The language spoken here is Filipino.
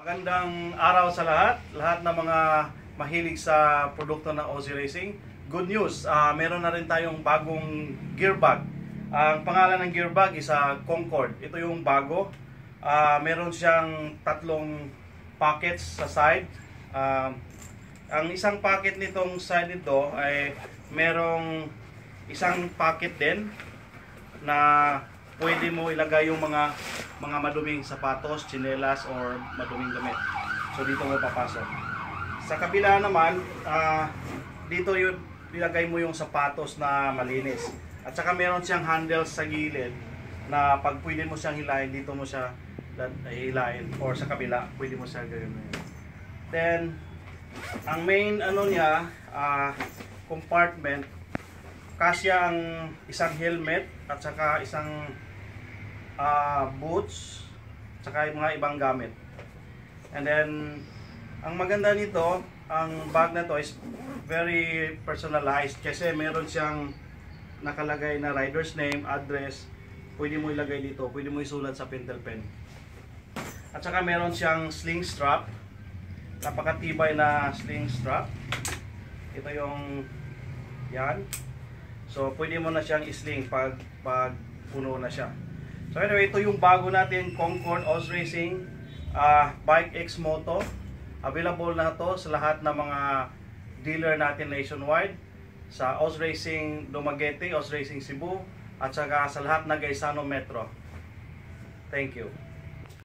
Magandang araw sa lahat ng mga mahilig sa produkto ng Aussie Racing. Good news, meron na rin tayong bagong gear bag. Ang pangalan ng gear bag is Concord. Ito yung bago. Meron siyang tatlong pockets sa side. Ang isang pocket nitong side nito ay merong isang pocket din na pwede mo ilagay yung mga maduming sapatos, tsinelas, or maduming damit. So dito mo papasok. Sa kabila naman, dito yung ilagay mo yung sapatos na malinis. At saka meron siyang handles sa gilid na pag pwede mo siyang hilahin, dito mo siya hilahin. Or sa kabila, pwede mo siya gawin. Then, ang main niya, compartment, kasya ang isang helmet at saka isang boots, saka yung mga ibang gamit. And then, ang maganda nito, ang bag na to is very personalized kasi meron siyang nakalagay na rider's name, address. Pwede mo ilagay dito, pwede mo isulat sa pentel pen. At saka meron siyang sling strap, napakatibay na sling strap. Ito yung yan. So pwede mo na siyang isling pag puno na siya. So anyway, ito yung bago natin, Concord Aussie Racing Bike X Moto. Available na to sa lahat ng mga dealer natin nationwide. Sa Aussie Racing Dumaguete, Aussie Racing Cebu, at saka sa lahat ng Gaisano Metro. Thank you.